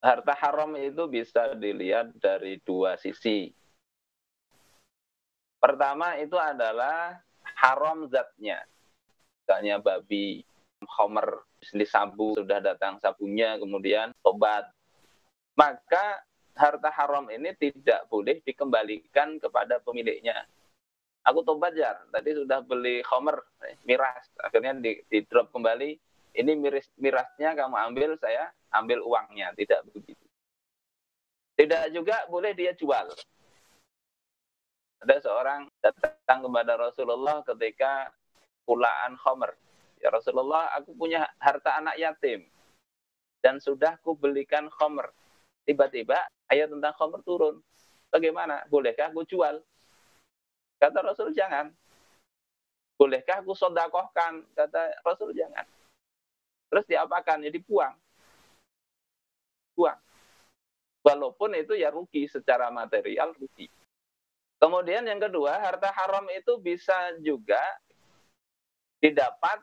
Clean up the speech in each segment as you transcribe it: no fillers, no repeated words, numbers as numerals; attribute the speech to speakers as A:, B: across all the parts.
A: harta haram itu bisa dilihat dari dua sisi. Pertama itu adalah haram zatnya. Misalnya babi, khamr, bisnis sabu, sudah datang sabunya, kemudian tobat. Maka harta haram ini tidak boleh dikembalikan kepada pemiliknya. Aku tobat ya, tadi sudah beli khamr, miras, akhirnya di drop kembali, ini mirasnya kamu ambil, saya ambil uangnya, tidak begitu. Tidak juga boleh dia jual. Ada seorang datang kepada Rasulullah ketika pulaan khamr. Ya Rasulullah, aku punya harta anak yatim dan sudah ku belikan khamr. Tiba-tiba ayat tentang khamr turun. Bagaimana? Bolehkah aku jual? Kata Rasul, jangan. Bolehkah aku sodakohkan? Kata Rasul, jangan. Terus diapakan? Ya dibuang. Buang. Walaupun itu ya rugi secara material, rugi. Kemudian yang kedua, harta haram itu bisa juga didapat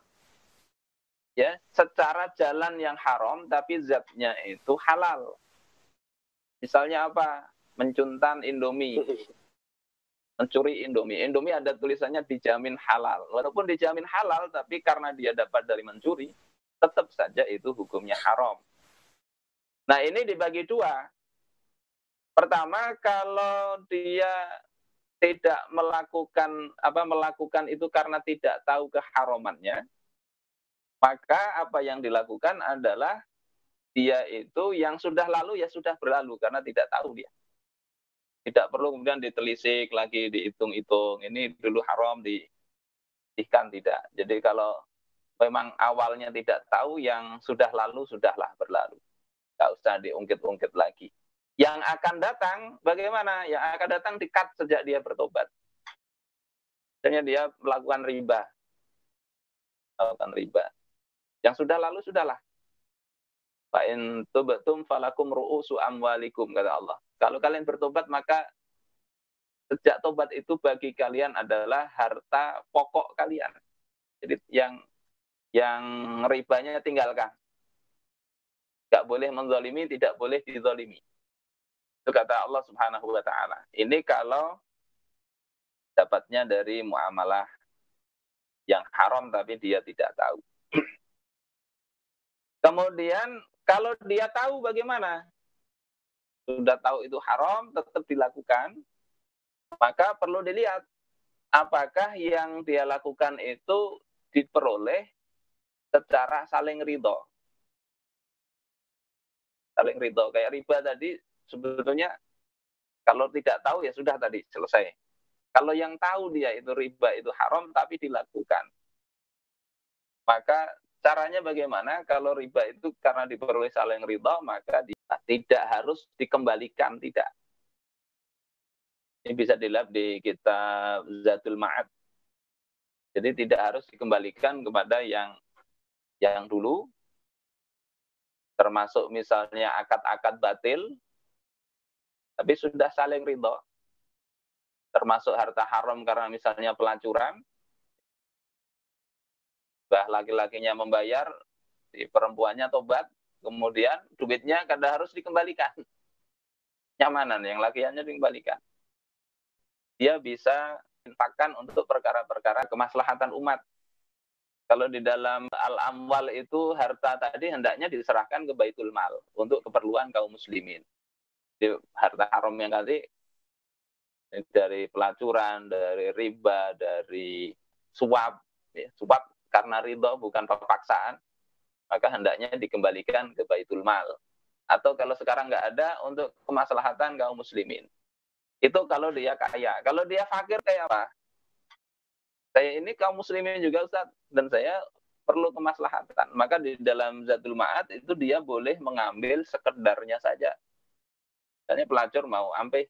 A: ya secara jalan yang haram tapi zatnya itu halal. Misalnya apa? Mencuntan Indomie. Mencuri Indomie. Indomie ada tulisannya dijamin halal. Walaupun dijamin halal tapi karena dia dapat dari mencuri, tetap saja itu hukumnya haram. Nah, ini dibagi dua. Pertama, kalau dia tidak melakukan itu karena tidak tahu keharamannya, maka apa yang dilakukan adalah dia itu yang sudah lalu ya sudah berlalu karena tidak tahu dia. Tidak perlu kemudian ditelisik lagi, dihitung-hitung. Ini dulu haram, diikan tidak. Jadi kalau memang awalnya tidak tahu, yang sudah lalu sudahlah berlalu. Tidak usah diungkit-ungkit lagi. Yang akan datang bagaimana? Yang akan datang di-cut sejak dia bertobat. Misalnya dia melakukan riba. Yang sudah lalu sudahlah. Fa'in tubtum falakum ru'usu amwalikum, kata Allah. Kalau kalian bertobat, maka sejak tobat itu bagi kalian adalah harta pokok kalian. Jadi yang ribanya tinggalkan. Tidak boleh menzalimi, tidak boleh dizalimi. Itu kata Allah Subhanahu wa taala. Ini kalau dapatnya dari muamalah yang haram tapi dia tidak tahu. Kemudian kalau dia tahu bagaimana? Sudah tahu itu haram, tetap dilakukan, maka perlu dilihat apakah yang dia lakukan itu diperoleh secara saling ridho. Saling ridho. Kayak riba tadi, sebetulnya kalau tidak tahu ya sudah tadi, selesai. Kalau yang tahu dia itu riba itu haram tapi dilakukan, maka caranya bagaimana? Kalau riba itu karena diperoleh saling ridho, maka tidak harus dikembalikan, tidak. Ini bisa dilihat di kitab Zadul Ma'ad. Jadi tidak harus dikembalikan kepada yang dulu, termasuk misalnya akad-akad batil, tapi sudah saling ridho. Termasuk harta haram karena misalnya pelacuran, bah laki-lakinya membayar, si perempuannya tobat, kemudian duitnya kadang harus dikembalikan. Nyamanan, yang lakiannya dikembalikan. Dia bisa infakkan untuk perkara-perkara kemaslahatan umat. Kalau di dalam al-amwal itu harta tadi hendaknya diserahkan ke Baitul Mal untuk keperluan kaum muslimin. Jadi, harta haram yang tadi dari pelacuran, dari riba, dari suap, ya, suap karena ridho bukan paksaan, maka hendaknya dikembalikan ke Baitul Mal. Atau kalau sekarang nggak ada, untuk kemaslahatan kaum muslimin. Itu kalau dia kaya. Kalau dia fakir kayak apa? Saya ini kaum muslimin juga Ustaz, dan saya perlu kemaslahatan. Maka di dalam Zadul Ma'ad itu dia boleh mengambil sekedarnya saja. Misalnya pelacur mau ampe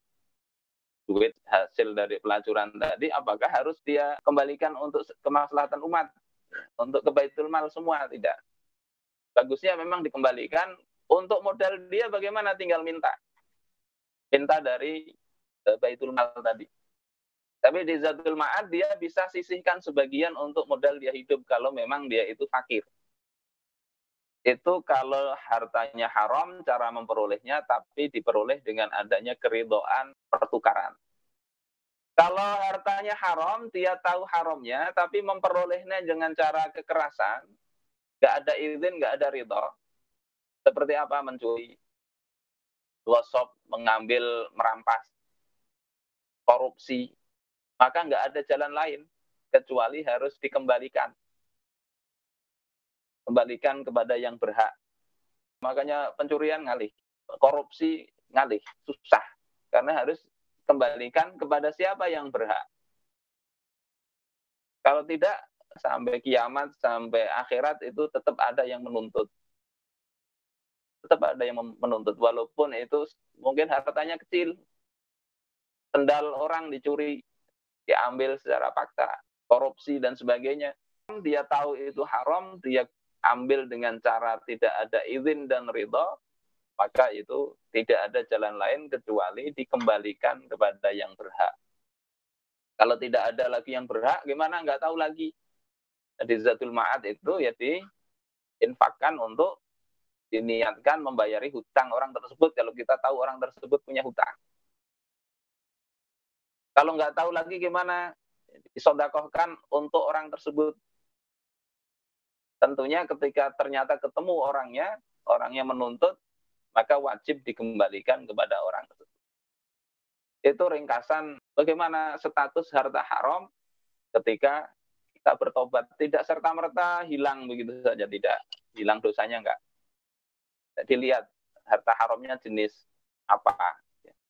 A: duit hasil dari pelacuran tadi, apakah harus dia kembalikan untuk kemaslahatan umat? Untuk ke Baitul Mal semua? Tidak. Bagusnya memang dikembalikan. Untuk modal dia bagaimana? Tinggal minta. Minta dari Baitul Mal tadi. Tapi di Zadul Ma'ad dia bisa sisihkan sebagian untuk modal dia hidup kalau memang dia itu fakir. Itu kalau hartanya haram, cara memperolehnya, tapi diperoleh dengan adanya keridhaan pertukaran. Kalau hartanya haram, dia tahu haramnya, tapi memperolehnya dengan cara kekerasan, nggak ada izin, nggak ada ridho. Seperti apa? Mencuri, gosok, mengambil, merampas, korupsi, maka nggak ada jalan lain kecuali harus dikembalikan. Kembalikan kepada yang berhak. Makanya pencurian ngalih, korupsi ngalih, susah. Karena harus kembalikan kepada siapa yang berhak. Kalau tidak, sampai kiamat, sampai akhirat itu tetap ada yang menuntut. Tetap ada yang menuntut, walaupun itu mungkin hartanya kecil. Sendal orang dicuri, diambil secara paksa, korupsi dan sebagainya. Dia tahu itu haram, dia ambil dengan cara tidak ada izin dan ridho, maka itu tidak ada jalan lain kecuali dikembalikan kepada yang berhak. Kalau tidak ada lagi yang berhak, gimana? Nggak tahu lagi. Jadi zatul ma'ad itu ya diinfakkan untuk diniatkan membayari hutang orang tersebut kalau kita tahu orang tersebut punya hutang. Kalau nggak tahu lagi gimana? Disodakohkan untuk orang tersebut. Tentunya ketika ternyata ketemu orangnya menuntut, maka wajib dikembalikan kepada orang tersebut. Itu ringkasan bagaimana status harta haram ketika kita bertobat. Tidak serta-merta hilang begitu saja, tidak. Hilang dosanya enggak. Jadi lihat harta haramnya jenis apa.